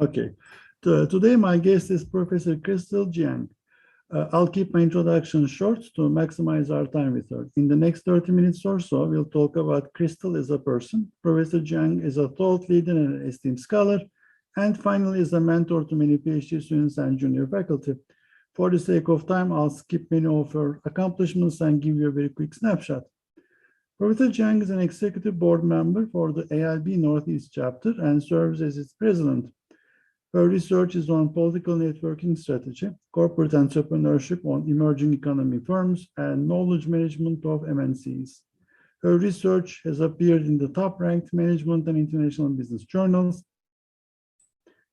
Okay. Today, my guest is Professor Crystal Jiang. I'll keep my introduction short to maximize our time with her. In the next 30 minutes or so, we'll talk about Crystal as a person. Professor Jiang is a thought leader and an esteemed scholar, and finally is a mentor to many PhD students and junior faculty. For the sake of time, I'll skip many of her accomplishments and give you a very quick snapshot. Professor Jiang is an executive board member for the AIB Northeast chapter and serves as its president. Her research is on political networking strategy, corporate entrepreneurship on emerging economy firms, and knowledge management of MNCs. Her research has appeared in the top-ranked management and international business journals.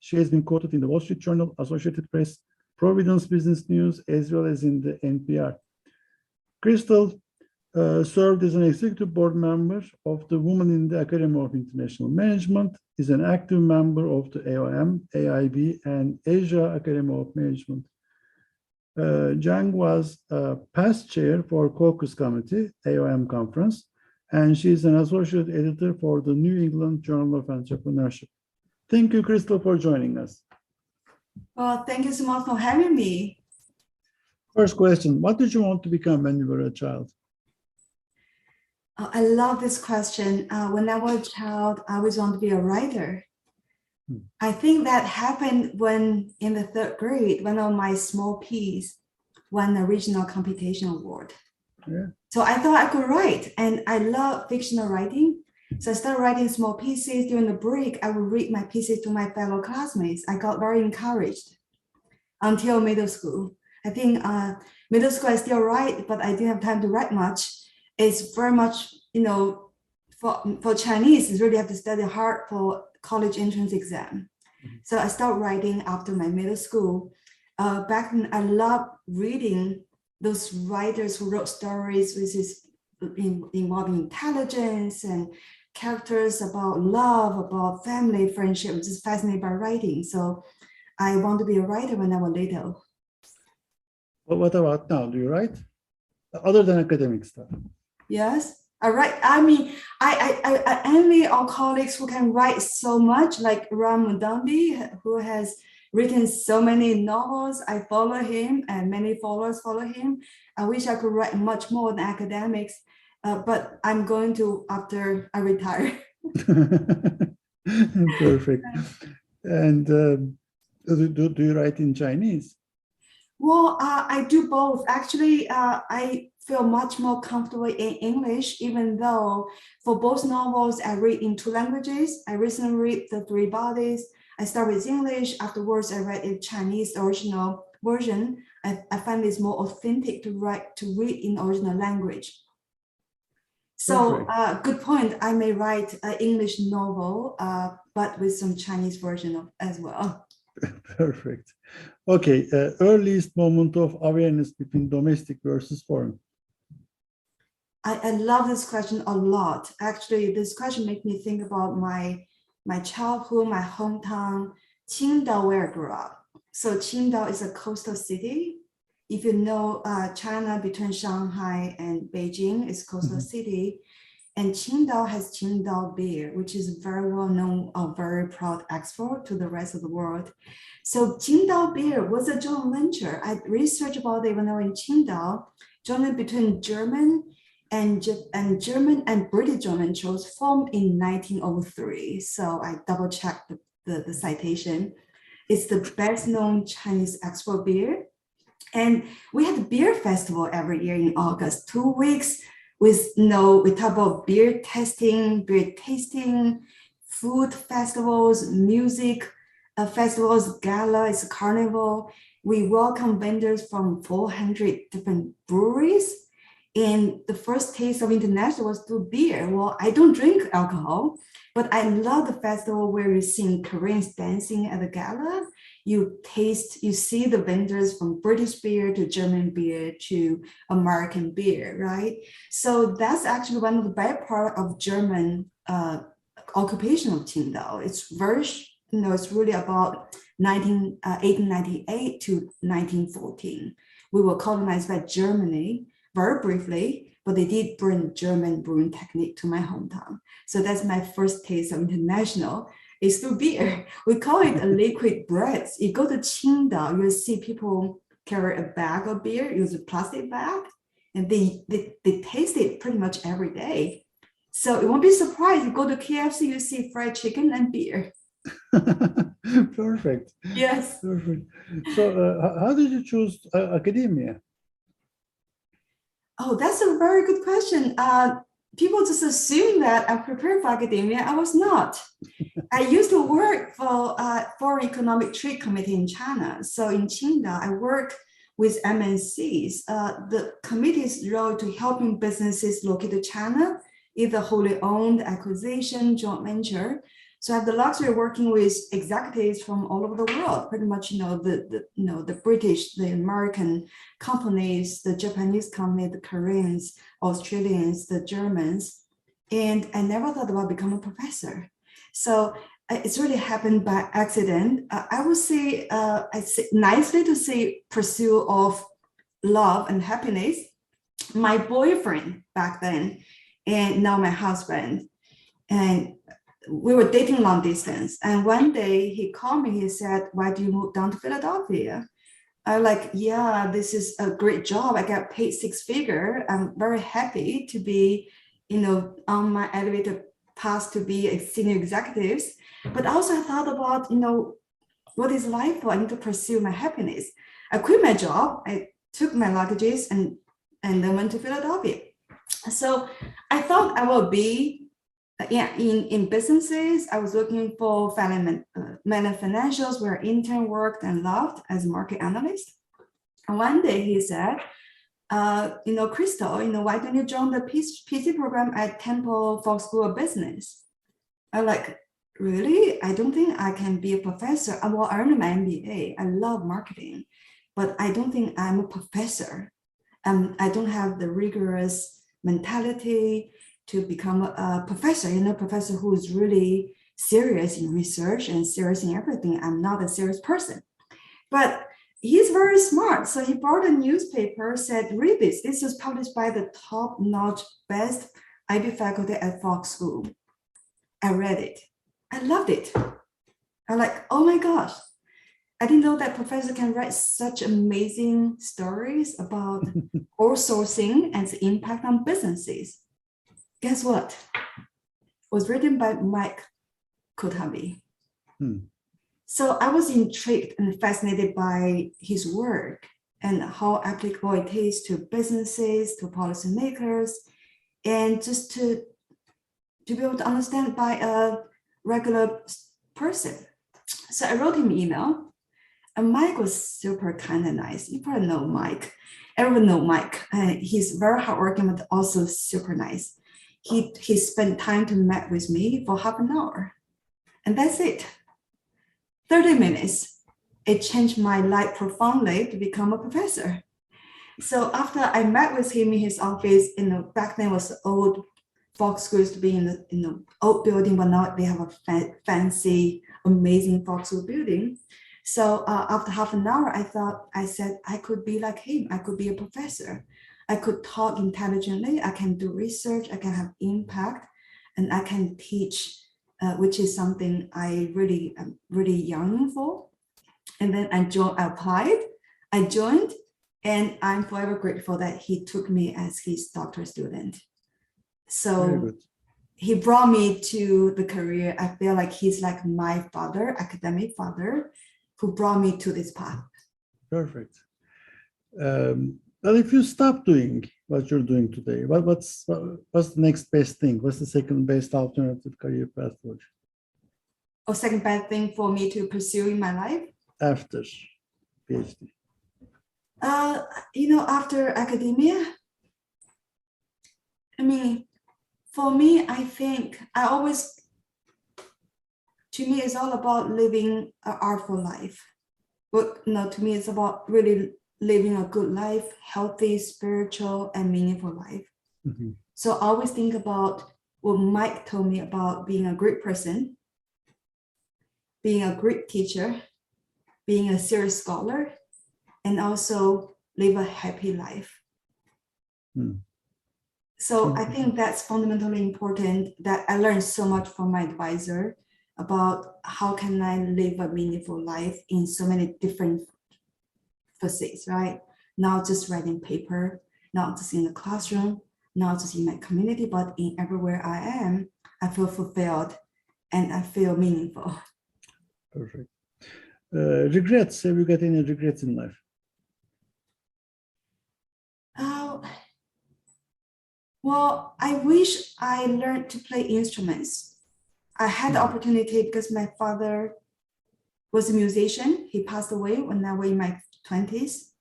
She has been quoted in the Wall Street Journal, Associated Press, Providence Business News, as well as in the NPR. Crystal served as an executive board member of the Women in the Academy of International Management, is an active member of the AOM, AIB, and Asia Academy of Management. Jiang was past chair for Caucus Committee, AOM conference, and she's an associate editor for the New England Journal of Entrepreneurship. Thank you, Crystal, for joining us. Well, thank you so much for having me. First question, what did you want to become when you were a child? I love this question. When I was a child, I always wanted to be a writer. I think that happened when in the 3rd grade, one of my small piece won the regional computation award. Yeah. So I thought I could write, and I love fictional writing. So I started writing small pieces. During the break, I would read my pieces to my fellow classmates. I got very encouraged until middle school. I think middle school I still write, but I didn't have time to write much. It's very much, for Chinese, you really have to study hard for college entrance exam. So I started writing after my middle school. Back then, I loved reading those writers who wrote stories which is involving intelligence and characters about love, about family, friendship. I'm just fascinated by writing. So I want to be a writer when I was little. Well, what about now? Do you write? Other than academic stuff? Yes, I write. I mean, I envy our colleagues who can write so much, like Ram Mudambi, who has written so many novels. I follow him, and many followers follow him. I wish I could write much more than academics, but I'm going to after I retire. Perfect. And do you write in Chinese? Well, I do both. Actually, I feel much more comfortable in English, even though for both novels, I read in 2 languages. I recently read The 3 Bodies. I start with English. Afterwards, I read a Chinese original version. I find it's more authentic to read in original language. So good point. I may write an English novel, but with some Chinese version as well. Perfect. Okay, earliest moment of awareness between domestic versus foreign. I love this question a lot. Actually, this question makes me think about my childhood, my hometown, Qingdao, where I grew up. So Qingdao is a coastal city. If you know China, between Shanghai and Beijing is coastal city. And Qingdao has Qingdao beer, which is very well known, a very proud export to the rest of the world. So Qingdao beer was a joint venture. I researched about it when I was in Qingdao, joint between German and British joint ventures formed in 1903. So I double checked the citation. It's the best known Chinese export beer. And we had a beer festival every year in August, 2 weeks. We talk about beer testing, beer tasting, food festivals, music festivals, galas, carnival. We welcome vendors from 400 different breweries. And the first taste of international was through beer. Well, I don't drink alcohol, but I love the festival where you see Koreans dancing at the gala. You see the vendors from British beer to German beer to American beer, right? So that's actually one of the bad part of German occupation of Qingdao. It's very, it's really about 1898 to 1914. We were colonized by Germany very briefly, but they did bring German brewing technique to my hometown. So that's my first taste of international. It's through beer. We call it a liquid bread. You go to Qingdao, you see people carry a bag of beer, use a plastic bag, and they taste it pretty much every day. So it won't be surprised. You go to KFC, you see fried chicken and beer. Perfect. Yes. Perfect. So how did you choose academia? Oh, that's a very good question. People just assume that I'm prepared for academia. I was not. I used to work for Foreign Economic Trade Committee in China. So in Qingdao, I work with MNCs. The committee's role to helping businesses located in China, either wholly owned, acquisition, joint venture. So I have the luxury of working with executives from all over the world, pretty much, the British, the American companies, the Japanese company, the Koreans, Australians, the Germans. And I never thought about becoming a professor. So it's really happened by accident. I would say, nicely to say, pursuit of love and happiness. My boyfriend back then, and now my husband, and we were dating long distance. And one day he called me, he said, "Why do you move down to Philadelphia?" I'm like, "Yeah, this is a great job. I got paid 6-figure. I'm very happy to be, on my elevator path to be a senior executive." But also I thought about, what is life for? I need to pursue my happiness. I quit my job. I took my luggages and then went to Philadelphia. So I thought I will be, in businesses. I was looking for Mellon Financials, where I intern worked and loved as a market analyst. And one day he said, "Crystal, why don't you join the PC program at Temple Fox School of Business?" I'm like, "Really? I don't think I can be a professor. I will earn my MBA. I love marketing, but I don't think I'm a professor. I don't have the rigorous mentality to become a professor, professor who is really serious in research and serious in everything. I'm not a serious person." But he's very smart. So he brought a newspaper, said, "Read this. This is published by the top-notch, best IB faculty at Fox School." I read it. I loved it. I'm like, "Oh my gosh. I didn't know that professor can write such amazing stories about outsourcing and its impact on businesses." Guess what? It was written by Mike Kotabi. So I was intrigued and fascinated by his work and how applicable it is to businesses, to policymakers, and just to be able to understand by a regular person. So I wrote him an email, and Mike was super kind and nice. You probably know Mike. Everyone know Mike. He's very hardworking, but also super nice. He spent time to meet with me for half an hour, and that's it. 30 minutes. It changed my life profoundly to become a professor. So after I met with him in his office, back then was the old Fox School, used to be in the old building, but now they have a fancy, amazing Fox School building. So after half an hour, I said I could be like him. I could be a professor. I could talk intelligently. I can do research. I can have impact, and I can teach, which is something I am really yearning for. And then I applied, I joined, and I'm forever grateful that he took me as his doctoral student. So he brought me to the career. I feel like he's like my father, academic father, who brought me to this path. Perfect. Well, if you stop doing what you're doing today, what's the next best thing? What's the second best alternative career path for you? Or second best thing for me to pursue in my life? After PhD. After academia, for me, I think to me, it's all about living an artful life. But to me, it's about really living a good life, healthy, spiritual, and meaningful life. Mm-hmm. So I always think about what Mike told me about being a great person, being a great teacher, being a serious scholar, and also live a happy life. So I think that's fundamentally important, that I learned so much from my advisor, about how can I live a meaningful life in so many different facets, right? Not just writing paper, not just in the classroom, not just in my community, but in everywhere I am, I feel fulfilled and I feel meaningful. Perfect. Regrets. Have you got any regrets in life? Well, I wish I learned to play instruments. I had the opportunity because my father was a musician. He passed away when I was in my 20s.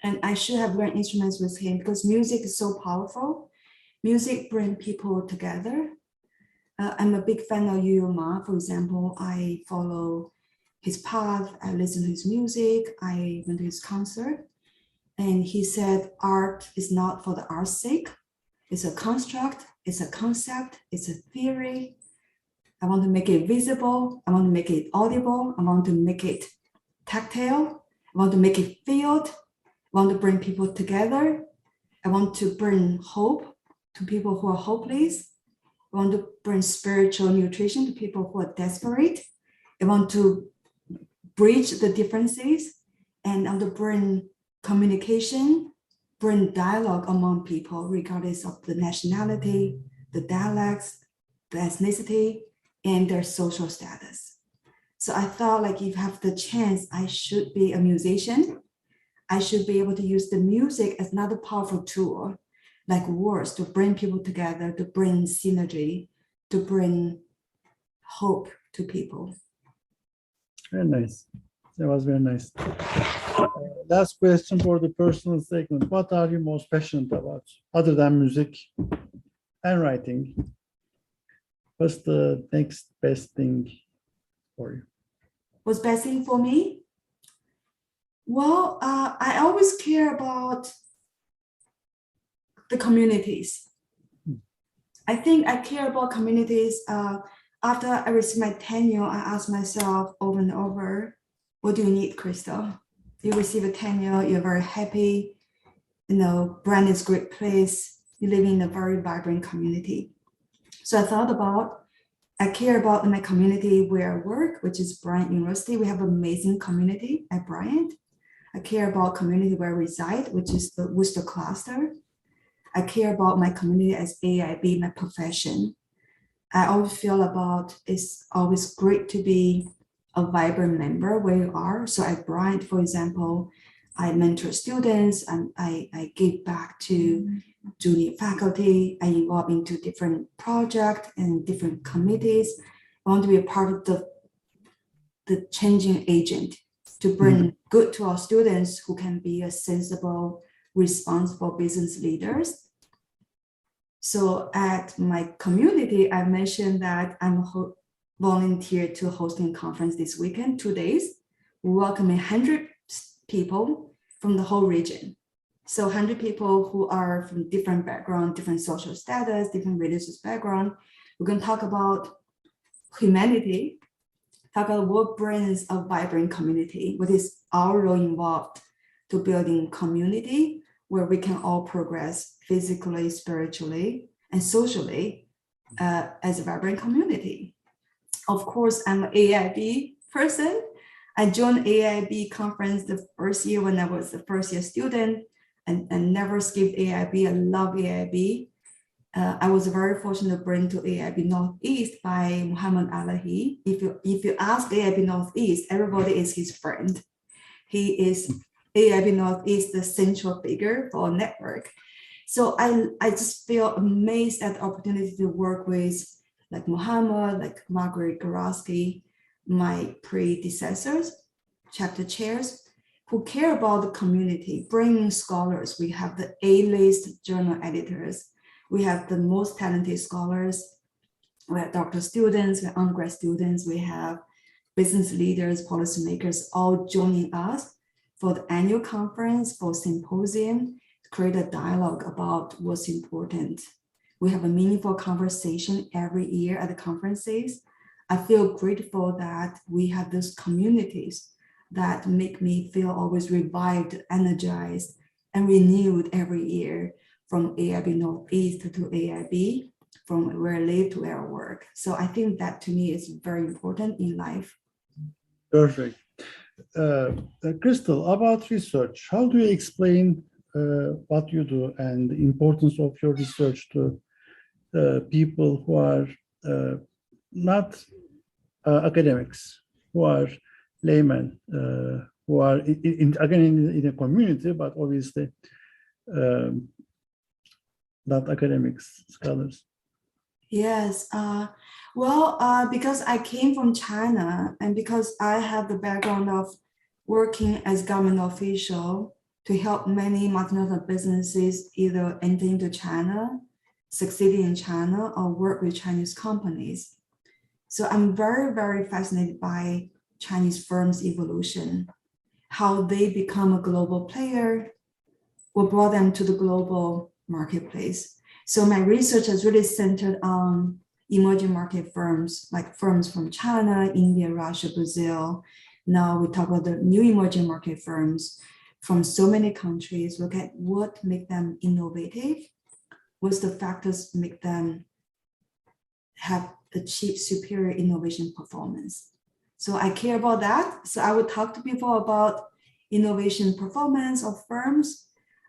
And I should have learned instruments with him because music is so powerful. Music brings people together. I'm a big fan of Yu Ma, for example. I follow his path. I listen to his music. I went to his concert. And he said, art is not for the art's sake. It's a construct, it's a concept, it's a theory. I want to make it visible. I want to make it audible. I want to make it tactile. I want to make it felt. I want to bring people together. I want to bring hope to people who are hopeless. I want to bring spiritual nutrition to people who are desperate. I want to bridge the differences, and I want to bring communication, bring dialogue among people, regardless of the nationality, the dialects, the ethnicity, and their social status. So I thought, like, if I have the chance, I should be a musician. I should be able to use the music as another powerful tool, like words, to bring people together, to bring synergy, to bring hope to people. Very nice. That was very nice. Last question for the personal segment. What are you most passionate about, other than music and writing? What's the next best thing for you? What's best thing for me? Well, I always care about the communities. I think I care about communities. After I received my tenure, I asked myself over and over, what do you need, Crystal? You receive a tenure, you're very happy, Bryant is a great place, you live in a very vibrant community. So I thought about, I care about my community where I work, which is Bryant University. We have an amazing community at Bryant. I care about community where I reside, which is the Worcester cluster. I care about my community as AIB, my profession. I always feel about it's always great to be a vibrant member where you are. So at Bryant, for example, I mentor students and I give back to junior faculty. I involve into different projects and different committees. I want to be a part of the changing agent to bring good to our students who can be a sensible, responsible business leaders. So at my community, I mentioned that I'm volunteer to hosting a conference this weekend, 2 days, welcoming 100 people from the whole region. So 100 people who are from different background, different social status, different religious background. We're going to talk about humanity, talk about what brings a vibrant community, what is our role involved to building community where we can all progress physically, spiritually, and socially as a vibrant community. Of course, I'm an AIB person. I joined AIB conference the first year when I was the first year student and never skipped AIB. I love AIB. I was very fortunate to bring to AIB Northeast by Muhammad Alahi. If you ask AIB Northeast, everybody is his friend. He is AIB Northeast, the central figure for our network. So I just feel amazed at the opportunity to work with like Muhammad, like Margaret Gorowski, my predecessors, chapter chairs, who care about the community, bringing scholars. We have the A-list journal editors. We have the most talented scholars. We have doctoral students, we have undergrad students, we have business leaders, policymakers, all joining us for the annual conference, for symposium, to create a dialogue about what's important. We have a meaningful conversation every year at the conferences. I feel grateful that we have those communities that make me feel always revived, energized, and renewed every year, from AIB Northeast to AIB. from where I live to where I work. So I think that to me is very important in life. Perfect. Crystal, about research, how do you explain what you do and the importance of your research to people who are not academics, who are laymen, who are again in a community, but obviously not academics, scholars? Yes, because I came from China and because I have the background of working as government official to help many multinational businesses either enter into China, succeed in China, or work with Chinese companies. So I'm very, very fascinated by Chinese firms' evolution, how they become a global player, what brought them to the global marketplace. So my research has really centered on emerging market firms, like firms from China, India, Russia, Brazil. Now we talk about the new emerging market firms from so many countries, look at what make them innovative, what's the factors make them have achieved superior innovation performance. So I care about that. So I would talk to people about innovation performance of firms.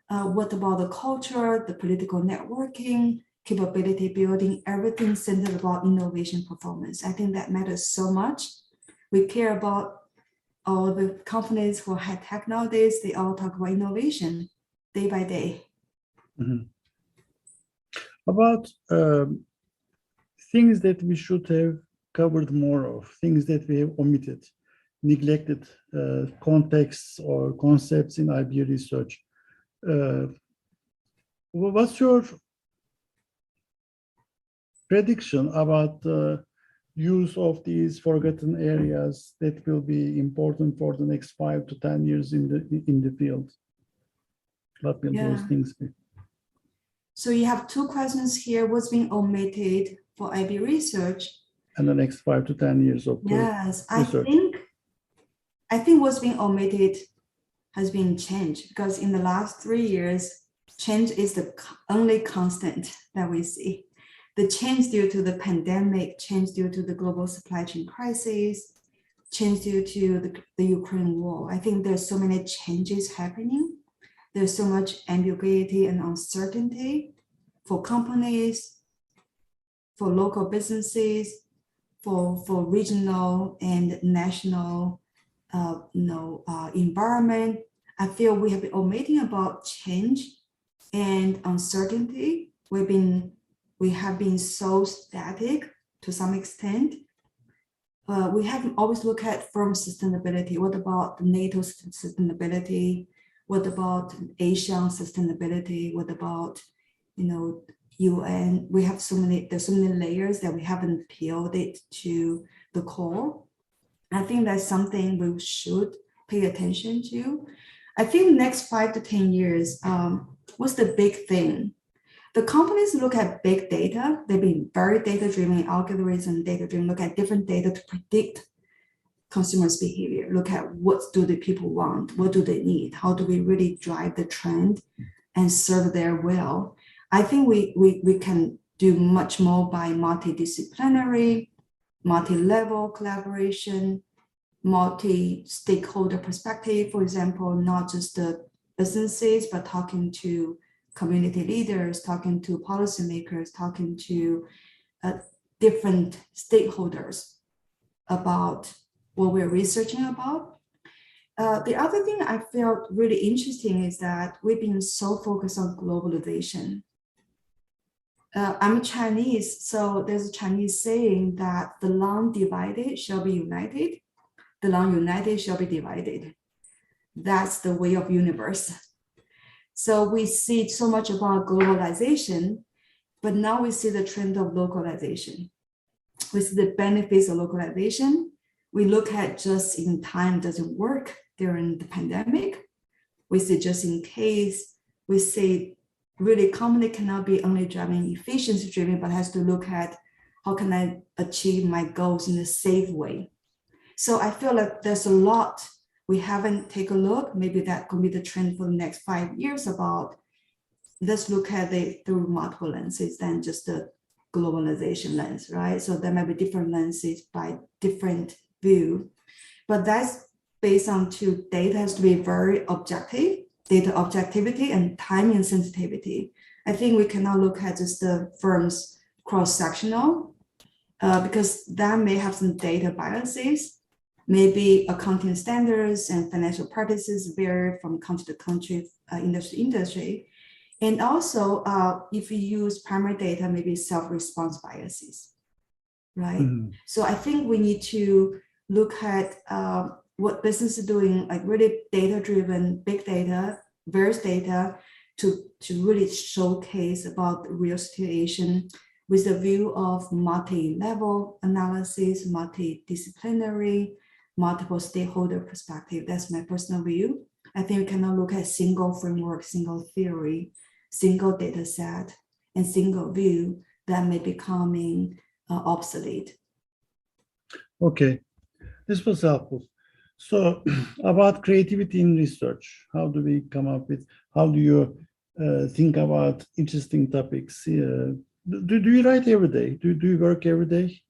What about the culture, the political networking, capability building, everything centered about innovation performance. I think that matters so much. We care about all the companies who are high tech nowadays, they all talk about innovation day by day. Mm-hmm. About things that we should have covered more of, things that we have omitted, neglected, contexts or concepts in IB research. What's your prediction about the use of these forgotten areas that will be important for the next 5 to 10 years in the field? What will those things be? So you have two questions here. What's being omitted for IB research? And the next 5 to 10 years of yes, research. I think what's being omitted has been change, because in the last 3 years, change is the only constant that we see. The change due to the pandemic, change due to the global supply chain crisis, change due to the Ukraine war. I think there's so many changes happening. There's so much ambiguity and uncertainty for companies, for local businesses, for regional and national environment. I feel we have been omitting about change and uncertainty. We have been so static to some extent. We haven't always looked at firm sustainability. What about NATO sustainability? What about Asian sustainability? What about, UN? We have there's so many layers that we haven't peeled it to the core. I think that's something we should pay attention to. I think next 5 to 10 years, what's the big thing? The companies look at big data. They've been very data-driven, algorithm data-driven, look at different data to predict consumers' behavior, look at what do the people want, what do they need, how do we really drive the trend and serve their well. I think we can do much more by multidisciplinary, multi-level collaboration, multi-stakeholder perspective, for example, not just the businesses, but talking to community leaders, talking to policymakers, talking to different stakeholders about what we're researching about. The other thing I felt really interesting is that we've been so focused on globalization. I'm Chinese, so there's a Chinese saying that the long divided shall be united, the long united shall be divided. That's the way of universe. So we see so much about globalization, but now we see the trend of localization. We see the benefits of localization. We look at just in time doesn't work during the pandemic. We see just in case. We see really company cannot be only driving efficiency driven, but has to look at how can I achieve my goals in a safe way. So I feel like there's a lot we haven't taken a look. Maybe that could be the trend for the next 5 years about let's look at it through multiple lenses than just the globalization lens, right? So there might be different lenses by different view, but that's based on two data has to be very objective, data objectivity and timing sensitivity. I think we cannot look at just the firm's cross-sectional because that may have some data biases. Maybe accounting standards and financial practices vary from country to country, industry to industry. And also, if you use primary data, maybe self-response biases, right? Mhm. So I think we need to look at what business is doing, like really data-driven, big data, various data, to really showcase about the real situation with the view of multi-level analysis, multidisciplinary, multiple stakeholder perspective. That's my personal view. I think we cannot look at single framework, single theory, single data set, and single view that may becoming obsolete. Okay, this was helpful. So about creativity in research, how do we come up with, how do you think about interesting topics? Do you write every day? Do you work every day?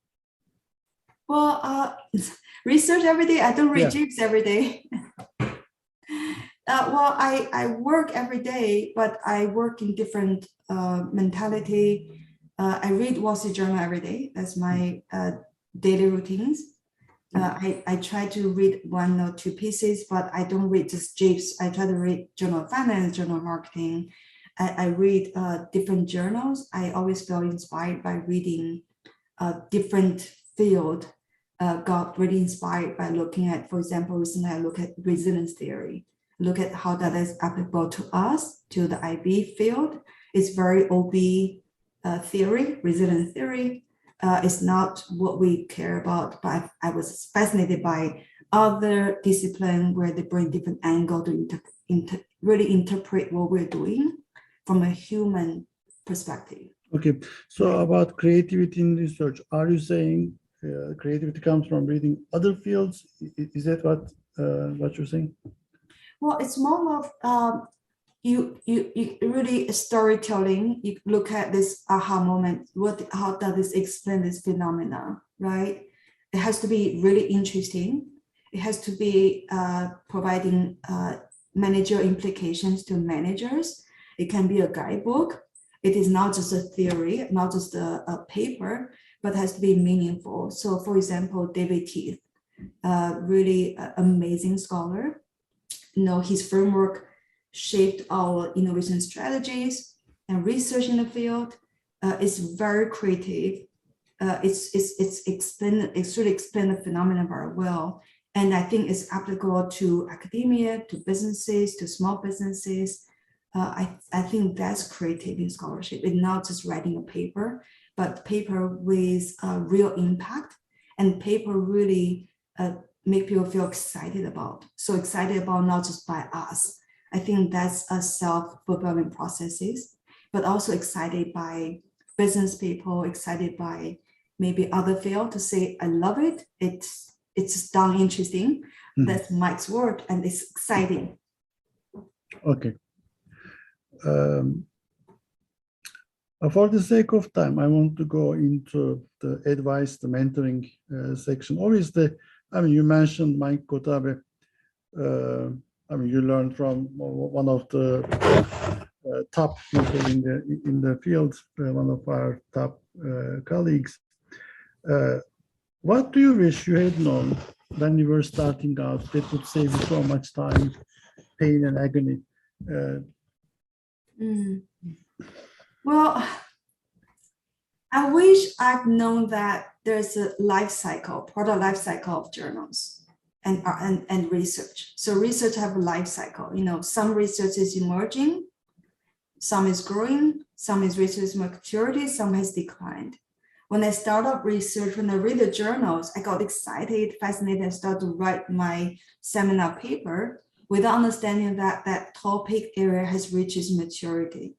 Well, research every day. I don't read Jeeves every day. Well, I work every day, but I work in different mentality. I read Wall Street Journal every day. That's my daily routines. I try to read 1 or 2 pieces, but I don't read just Jeeves. I try to read Journal of Finance, Journal of Marketing. I read different journals. I always feel inspired by reading different field. Got really inspired by looking at, for example, recently I look at resilience theory. Look at how that is applicable to us, to the IB field. It's very OB theory, resilience theory. It's not what we care about, but I was fascinated by other discipline where they bring different angle to really interpret what we're doing from a human perspective. Okay, so about creativity in research, are you saying creativity comes from reading other fields? Is that what you're saying? Well, it's more of you really storytelling. You look at this aha moment. How does this explain this phenomenon, right? It has to be really interesting. It has to be providing managerial implications to managers. It can be a guidebook. It is not just a theory, not just a paper, but has to be meaningful. So, for example, David Teeth, really amazing scholar. You know, his framework shaped our innovation strategies and research in the field. It's very creative. It should explain the phenomenon very well. And I think it's applicable to academia, to businesses, to small businesses. I think that's creative in scholarship. It's not just writing a paper, but paper with real impact, and paper really make people feel excited about. So excited about not just by us. I think that's a self-fulfilling processes, but also excited by business people, excited by maybe other field to say, I love it. It's darn interesting. Mm-hmm. That's Mike's word, and it's exciting. Okay. For the sake of time, I want to go into the advice, the mentoring section. Obviously, I mean, you mentioned Mike Kotabe. I mean, you learned from one of the top people in the field, one of our top colleagues. What do you wish you had known when you were starting out that would save you so much time, pain, and agony? Well, I wish I'd known that there's a life cycle, product life cycle of journals and research. So research have a life cycle. You know, some research is emerging, some is growing, some is research maturity, some has declined. When I start up research, when I read the journals, I got excited, fascinated, and started to write my seminar paper without understanding that that topic area has reached its maturity.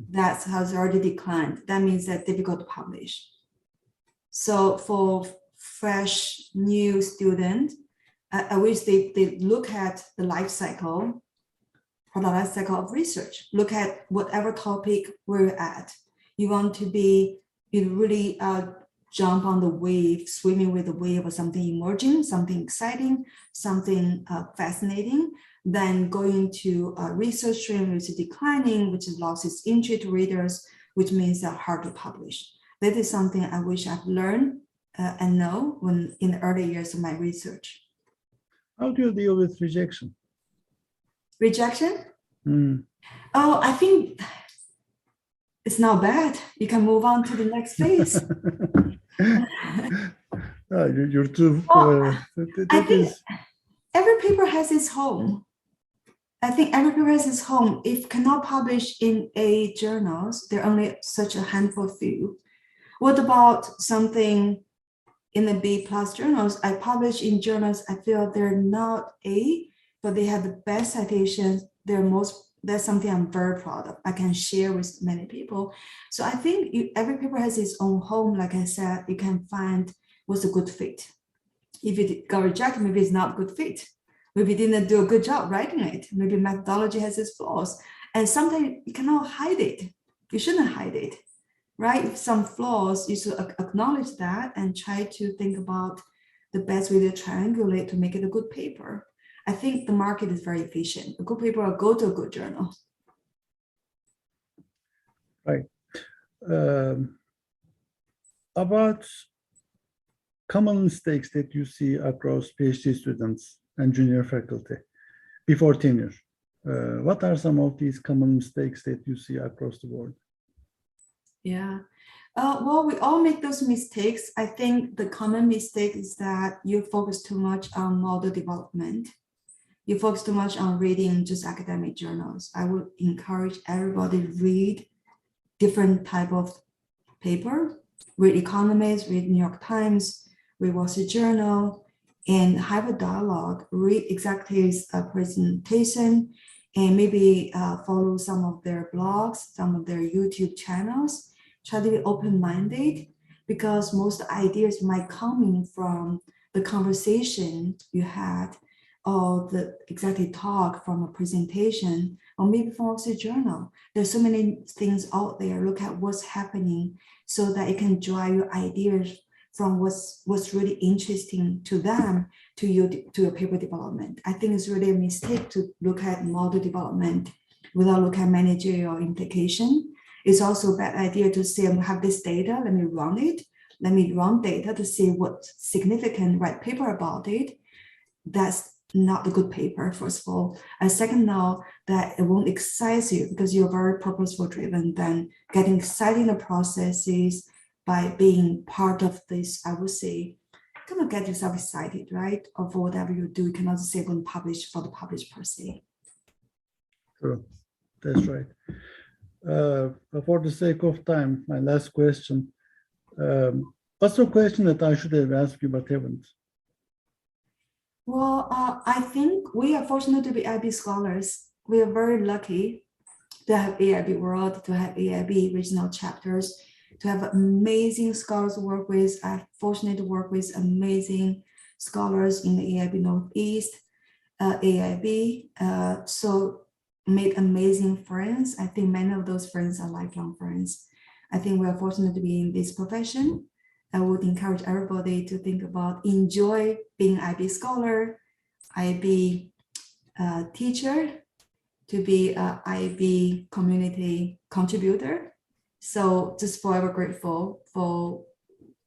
That has already declined. That means that difficult to publish. So for fresh new student, I wish they look at the life cycle, product life cycle of research. Look at whatever topic we're at. You want to be, really jump on the wave, swimming with the wave of something emerging, something exciting, something fascinating, then going to a research stream, which is declining, which lost its entry to readers, which means they're hard to publish. That is something I wish I've learned and know when in the early years of my research. How do you deal with rejection? Rejection? Mm. Oh, I think it's not bad. You can move on to the next phase. You're too. I think every paper has its home. I think every paper has its home. If cannot publish in A journals, there are only such a handful of few. What about something in the B+ journals? I publish in journals I feel they're not A, but they have the best citations. That's something I'm very proud of. I can share with many people. So I think every paper has its own home. Like I said, you can find what's a good fit. If it got rejected, maybe it's not a good fit. Maybe you didn't do a good job writing it. Maybe methodology has its flaws. And sometimes you cannot hide it. You shouldn't hide it, right? If some flaws, you should acknowledge that and try to think about the best way to triangulate to make it a good paper. I think the market is very efficient. A good paper will go to a good journal. Right. About common mistakes that you see across PhD students and junior faculty before tenure. What are some of these common mistakes that you see across the board? Yeah. Well, we all make those mistakes. I think the common mistake is that you focus too much on model development. You focus too much on reading just academic journals. I would encourage everybody to read different type of paper, read Economist, read New York Times, read Wall Street Journal, and have a dialogue, read executives' presentation, and maybe follow some of their blogs, some of their YouTube channels. Try to be open-minded because most ideas might come in from the conversation you had or the executive talk from a presentation, or maybe from a journal. There's so many things out there. Look at what's happening so that it can drive your ideas from what's really interesting to them to your paper development. I think it's really a mistake to look at model development without looking at managerial implication. It's also a bad idea to say, I have this data, let me run it. Let me run data to see what's significant, write paper about it. That's not a good paper, first of all. And second, now that it won't excite you because you're very purposeful driven, then getting excited in the processes by being part of this, I would say, kind of get yourself excited, right? Of whatever you do, you cannot say going to publish for the publish per se. True, that's right. For the sake of time, my last question. What's a question that I should have asked you but haven't? Well, I think we are fortunate to be IB scholars. We are very lucky to have AIB World, to have AIB regional chapters, to have amazing scholars to work with. I'm fortunate to work with amazing scholars in the AIB Northeast, AIB. So made amazing friends. I think many of those friends are lifelong friends. I think we are fortunate to be in this profession. I would encourage everybody to think about, enjoy being IB scholar, IB teacher, to be an IB community contributor. So just forever grateful for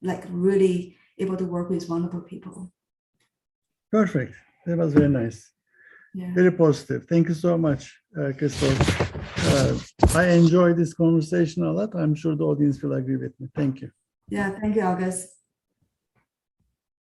like really able to work with wonderful people. Perfect. That was very nice. Yeah. Very positive. Thank you so much, Crystal. I enjoyed this conversation a lot. I'm sure the audience will agree with me. Thank you. Yeah, thank you, August.